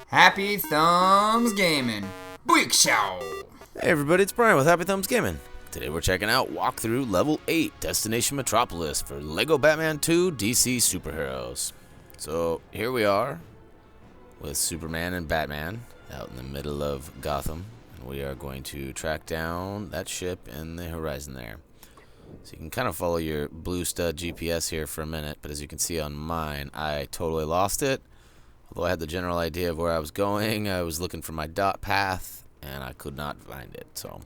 Happy Thumbs Gaming. Big Show. Hey everybody, it's Brian with HappyThumbsGaming. Today we're checking out Walkthrough Level 8 Destination Metropolis for LEGO Batman 2 DC Superheroes. So here we are with Superman and Batman out in the middle of Gotham. And we are going to track down that ship in the horizon there. So you can kind of follow your blue stud GPS here for a minute, but as you can see on mine, I totally lost it. Although I had the general idea of where I was going, I was looking for my dot path, and I could not find it. So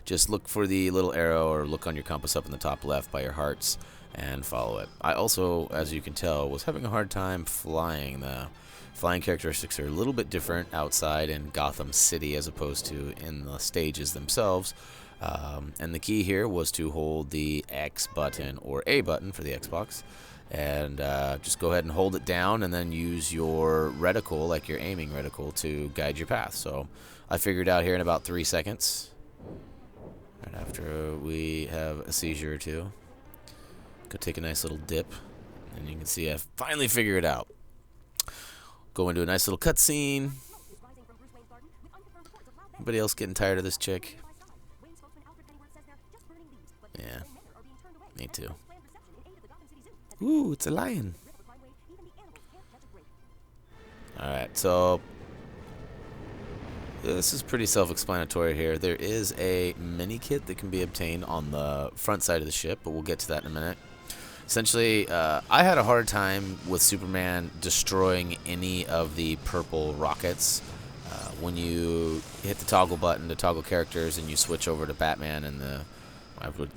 just look for the little arrow or look on your compass up in the top left by your hearts and follow it. I also, as you can tell, was having a hard time flying. The flying characteristics are a little bit different outside in Gotham City as opposed to in the stages themselves. And the key here was to hold the X button or A button for the Xbox. And just go ahead and hold it down and then use your reticle, like your aiming reticle, to guide your path. So I figured out here in about 3 seconds, right after we have a seizure or two. Go take a nice little dip, and you can see I finally figured it out. Go into a nice little cutscene. Anybody else getting tired of this chick? Yeah, me too. Ooh, it's a lion. Alright, so this is pretty self-explanatory here. There is a mini kit that can be obtained on the front side of the ship, but we'll get to that in a minute. Essentially, I had a hard time with Superman destroying any of the purple rockets. When you hit the toggle button to toggle characters and you switch over to Batman and the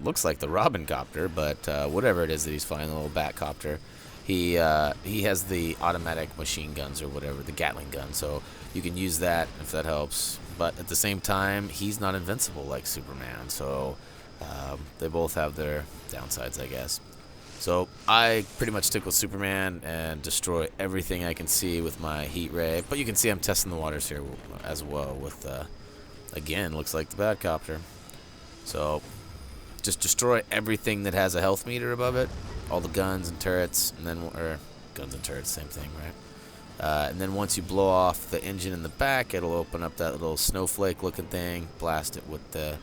looks like the Robin copter, but whatever it is that he's flying, the little bat copter, he has the automatic machine guns or whatever, the Gatling gun, so you can use that if that helps. But at the same time, he's not invincible like Superman, so they both have their downsides, I guess. So I pretty much stick with Superman and destroy everything I can see with my heat ray. But you can see I'm testing the waters here as well with, again, looks like the bat copter. So just destroy everything that has a health meter above it, all the guns and turrets, and then guns and turrets, same thing, right? And then once you blow off the engine in the back, it'll open up that little snowflake-looking thing, blast it with the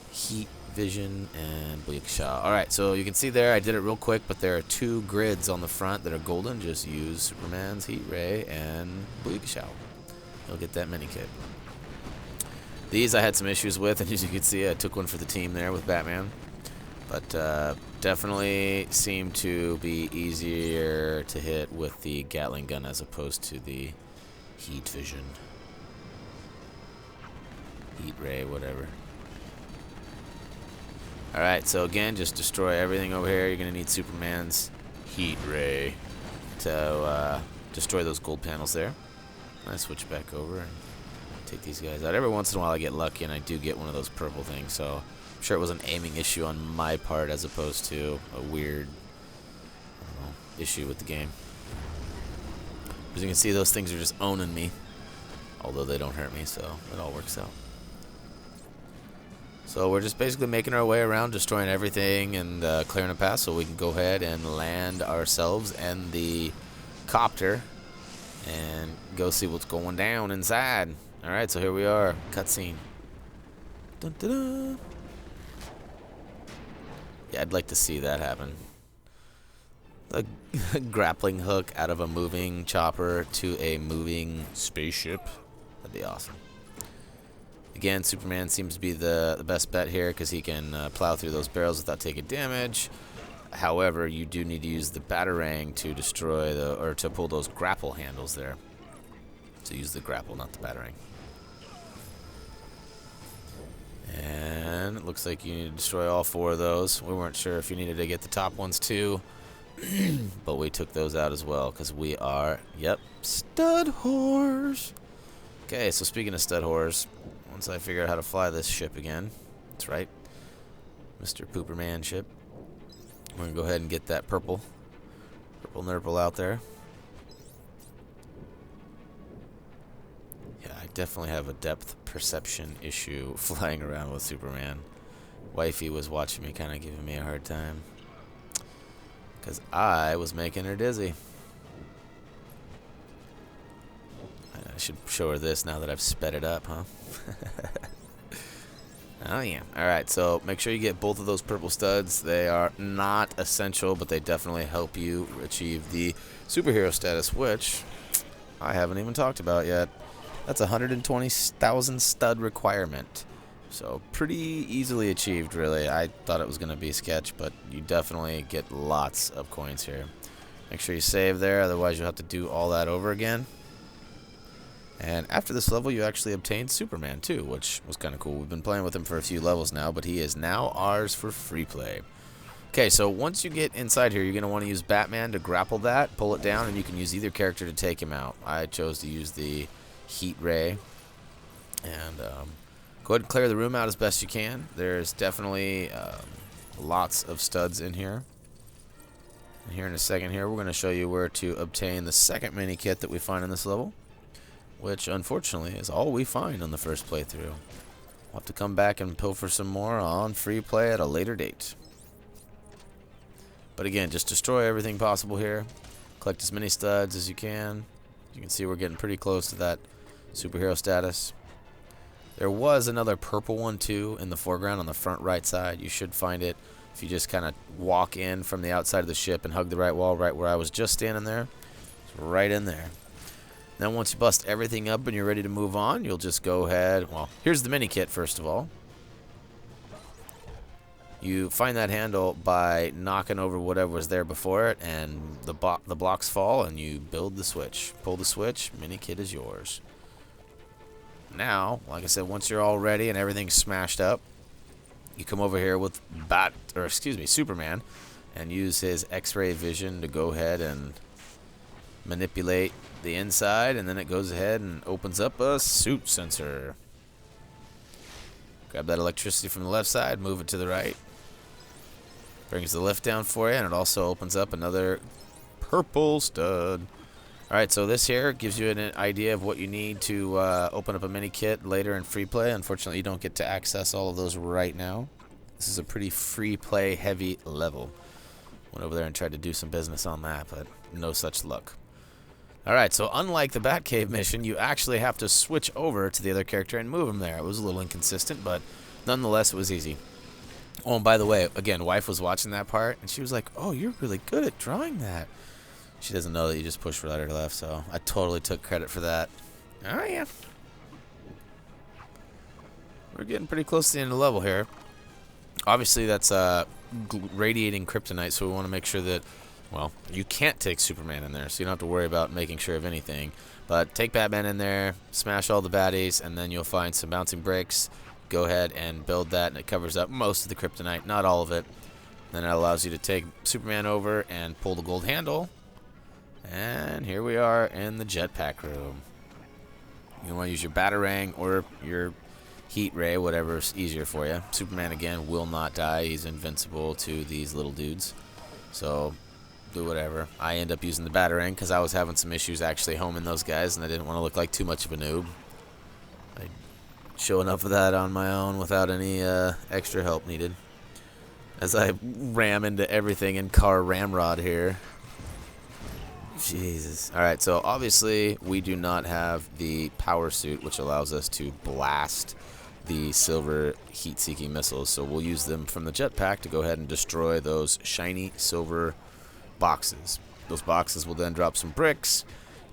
heat vision and bleak shot. All right, so you can see there, I did it real quick, but there are 2 grids on the front that are golden. Just use Superman's heat ray and bleak shot. You'll get that mini kit. These I had some issues with, and as you can see, I took one for the team there with Batman. But definitely seemed to be easier to hit with the Gatling gun as opposed to the heat vision. Heat ray, whatever. Alright, so again, just destroy everything over here. You're going to need Superman's heat ray to destroy those gold panels there. I switch back over and take these guys out. Every once in a while I get lucky and I do get one of those purple things, so I'm sure it was an aiming issue on my part as opposed to a weird, I don't know, issue with the game. As you can see, those things are just owning me, although they don't hurt me, so it all works out. So we're just basically making our way around, destroying everything and clearing a path so we can go ahead and land ourselves and the copter and go see what's going down inside. Alright, so here we are. Cutscene. Dun, dun, dun. Yeah, I'd like to see that happen. A grappling hook out of a moving chopper to a moving spaceship. That'd be awesome. Again, Superman seems to be the best bet here because he can plow through those barrels without taking damage. However, you do need to use the batarang to destroy or to pull those grapple handles there. So use the grapple, not the batarang. And it looks like you need to destroy all 4 of those. We weren't sure if you needed to get the top ones too, but we took those out as well because we are, yep, stud whores. Okay, so speaking of stud whores, once I figure out how to fly this ship again, that's right, Mr. Pooperman ship, we're going to go ahead and get that purple nurple out there. Yeah, I definitely have a depth perception issue flying around with Superman. Wifey was watching me, kind of giving me a hard time because I was making her dizzy. should show her this now that I've sped it up, huh? Oh, yeah. Alright, so make sure you get both of those purple studs. They are not essential, but they definitely help you achieve the superhero status, which I haven't even talked about yet. That's a 120,000 stud requirement. So pretty easily achieved, really. I thought it was going to be a sketch, but you definitely get lots of coins here. Make sure you save there, otherwise you'll have to do all that over again. And after this level, you actually obtained Superman, too, which was kind of cool. We've been playing with him for a few levels now, but he is now ours for free play. Okay, so once you get inside here, you're going to want to use Batman to grapple that, pull it down, and you can use either character to take him out. I chose to use the Heat Ray. And go ahead and clear the room out as best you can. There's definitely lots of studs in here. And here in a second here, we're going to show you where to obtain the second mini kit that we find in this level, which unfortunately is all we find on the first playthrough. We'll have to come back and pilfer some more on free play at a later date. But again, just destroy everything possible here. Collect as many studs as you can. You can see we're getting pretty close to that superhero status. There was another purple one too in the foreground on the front right side. You should find it if you just kind of walk in from the outside of the ship and hug the right wall, right where I was just standing there. It's right in there. Then once you bust everything up and you're ready to move on, you'll just go ahead. Well, here's the mini kit first of all. You find that handle by knocking over whatever was there before it, and the blocks fall, and you build the switch. Pull the switch, mini kit is yours. Now, like I said, once you're all ready and everything's smashed up, you come over here with Superman, and use his X-ray vision to go ahead and manipulate the inside, and then it goes ahead and opens up a suit sensor. Grab that electricity from the left side, move it to the right. Brings the lift down for you, and it also opens up another purple stud. Alright, so this here gives you an idea of what you need to open up a mini kit later in free play. Unfortunately, you don't get to access all of those right now. This is a pretty free play heavy level. Went over there and tried to do some business on that, but no such luck. Alright, so unlike the Batcave mission, you actually have to switch over to the other character and move him there. It was a little inconsistent, but nonetheless, it was easy. Oh, and by the way, again, wife was watching that part, and she was like, "Oh, you're really good at drawing that." She doesn't know that you just push right or left, so I totally took credit for that. Oh, yeah. We're getting pretty close to the end of the level here. Obviously, that's radiating kryptonite, so we want to make sure that, well, you can't take Superman in there, so you don't have to worry about making sure of anything. But take Batman in there, smash all the baddies, and then you'll find some bouncing bricks. Go ahead and build that, and it covers up most of the kryptonite, not all of it. Then it allows you to take Superman over and pull the gold handle. And here we are in the jetpack room. You want to use your Batarang or your Heat Ray, whatever's easier for you. Superman, again, will not die. He's invincible to these little dudes. So do whatever. I end up using the Batarang because I was having some issues actually homing those guys, and I didn't want to look like too much of a noob. I show enough of that on my own without any extra help needed. As I ram into everything in car ramrod here. Jesus. Alright, so obviously we do not have the power suit, which allows us to blast the silver heat-seeking missiles. So we'll use them from the jetpack to go ahead and destroy those shiny silver boxes. Those boxes will then drop some bricks.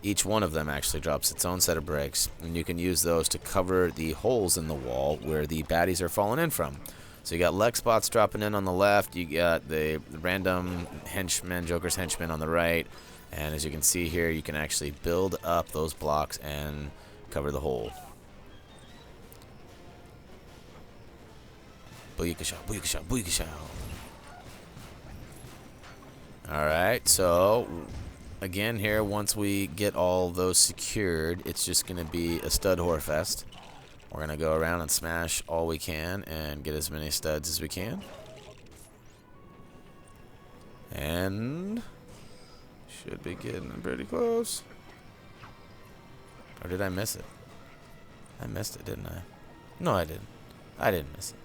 Each one of them actually drops its own set of bricks, and you can use those to cover the holes in the wall where the baddies are falling in from. So you got Lex bots dropping in on the left, you got the random henchmen, Joker's henchmen on the right, and as you can see here, you can actually build up those blocks and cover the hole. Booyakasha, booyakasha, booyakasha. Alright, so again here, once we get all those secured, it's just going to be a stud whore fest. We're going to go around and smash all we can and get as many studs as we can. And should be getting pretty close. Or did I miss it? I missed it, didn't I? No, I didn't. I didn't miss it.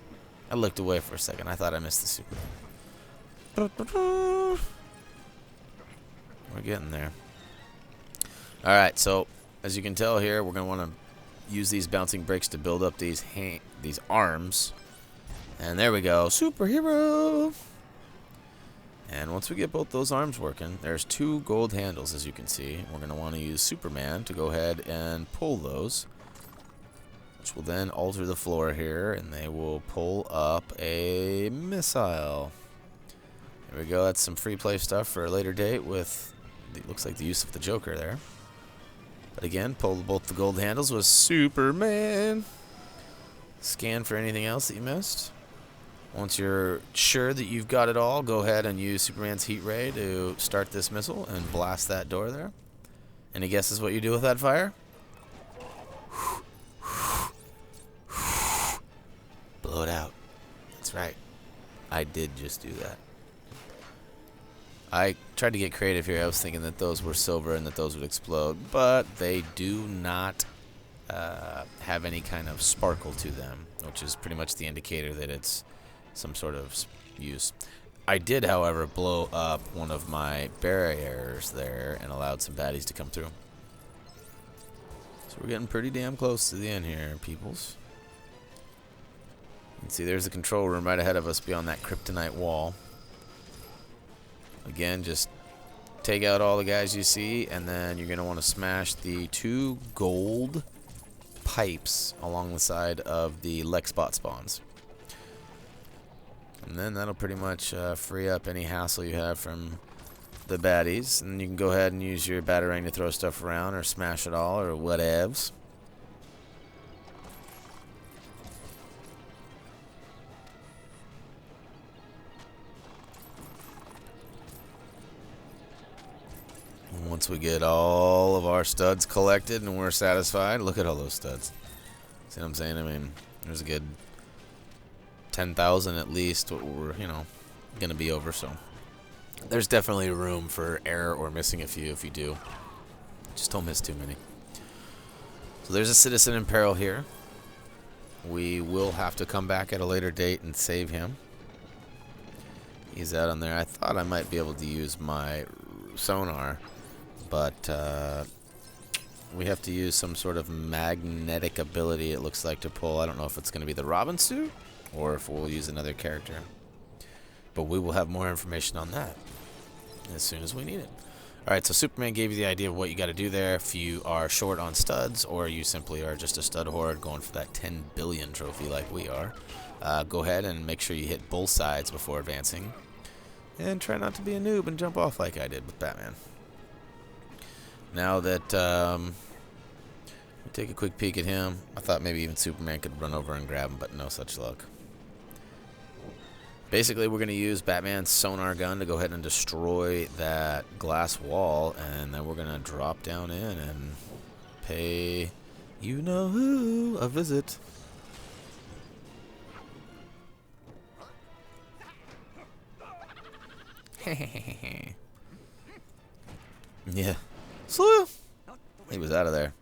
I looked away for a second. I thought I missed the super. We're getting there. Alright, so as you can tell here, we're going to want to use these bouncing bricks to build up these arms. And there we go. Superhero! And once we get both those arms working, there's 2 gold handles, as you can see. We're going to want to use Superman to go ahead and pull those, which will then alter the floor here, and they will pull up a missile. There we go. That's some free play stuff for a later date with, it looks like the use of the Joker there. But again, pull both the gold handles with Superman. Scan for anything else that you missed. Once you're sure that you've got it all, go ahead and use Superman's heat ray to start this missile and blast that door there. Any guesses what you do with that fire? Blow it out. That's right. I did just do that. I tried to get creative here. I was thinking that those were silver and that those would explode, but they do not have any kind of sparkle to them, which is pretty much the indicator that it's some sort of use. I did, however, blow up one of my barriers there and allowed some baddies to come through. So we're getting pretty damn close to the end here, peoples. You can see there's the control room right ahead of us beyond that kryptonite wall. Again, just take out all the guys you see, and then you're going to want to smash the 2 gold pipes along the side of the Lexbot spawns. And then that'll pretty much free up any hassle you have from the baddies. And you can go ahead and use your batarang to throw stuff around or smash it all or whatevs. And once we get all of our studs collected and we're satisfied, look at all those studs. See what I'm saying? I mean, there's a good 10,000 at least what we're, going to be over, so there's definitely room for error or missing a few if you do. Just don't miss too many. So there's a citizen in peril here. We will have to come back at a later date and save him. He's out on there. I thought I might be able to use my sonar, but we have to use some sort of magnetic ability, it looks like, to pull. I don't know if it's going to be the Robin suit or if we'll use another character. But we will have more information on that as soon as we need it. Alright, so Superman gave you the idea of what you got to do there if you are short on studs, or you simply are just a stud horde going for that 10 billion trophy like we are. Go ahead and make sure you hit both sides before advancing. And try not to be a noob and jump off like I did with Batman. Now that we take a quick peek at him, I thought maybe even Superman could run over and grab him, but no such luck. Basically, we're going to use Batman's sonar gun to go ahead and destroy that glass wall, and then we're going to drop down in and pay you-know-who a visit. Yeah. Slew! He was out of there.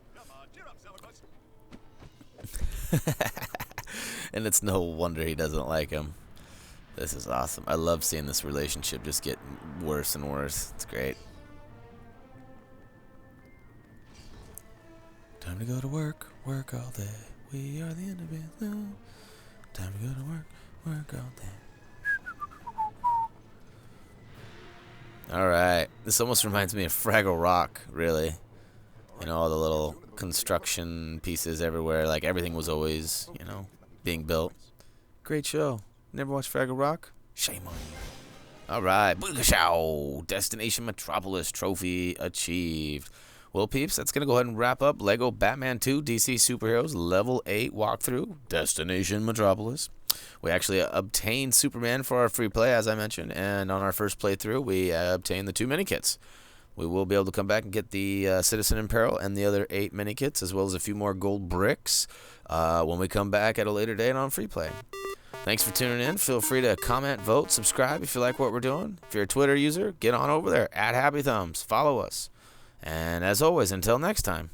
And it's no wonder he doesn't like him. This is awesome. I love seeing this relationship just get worse and worse. It's great. Time to go to work, work all day. We are the end of it now. Time to go to work, work all day. Alright. This almost reminds me of Fraggle Rock, really. You know, all the little construction pieces everywhere. Like, everything was always, being built. Great show. Never watched Fraggle Rock? Shame on you. Alright, Boogashow! Destination Metropolis trophy achieved. Well, peeps, that's going to go ahead and wrap up LEGO Batman 2 DC Superheroes Level 8 walkthrough, Destination Metropolis. We actually obtained Superman for our free play, as I mentioned, and on our first playthrough, we obtained the 2 mini-kits. We will be able to come back and get the Citizen in Peril and the other 8 mini-kits, as well as a few more gold bricks when we come back at a later date on free play. Thanks for tuning in. Feel free to comment, vote, subscribe if you like what we're doing. If you're a Twitter user, get on over there, @HappyThumbs. Follow us. And as always, until next time,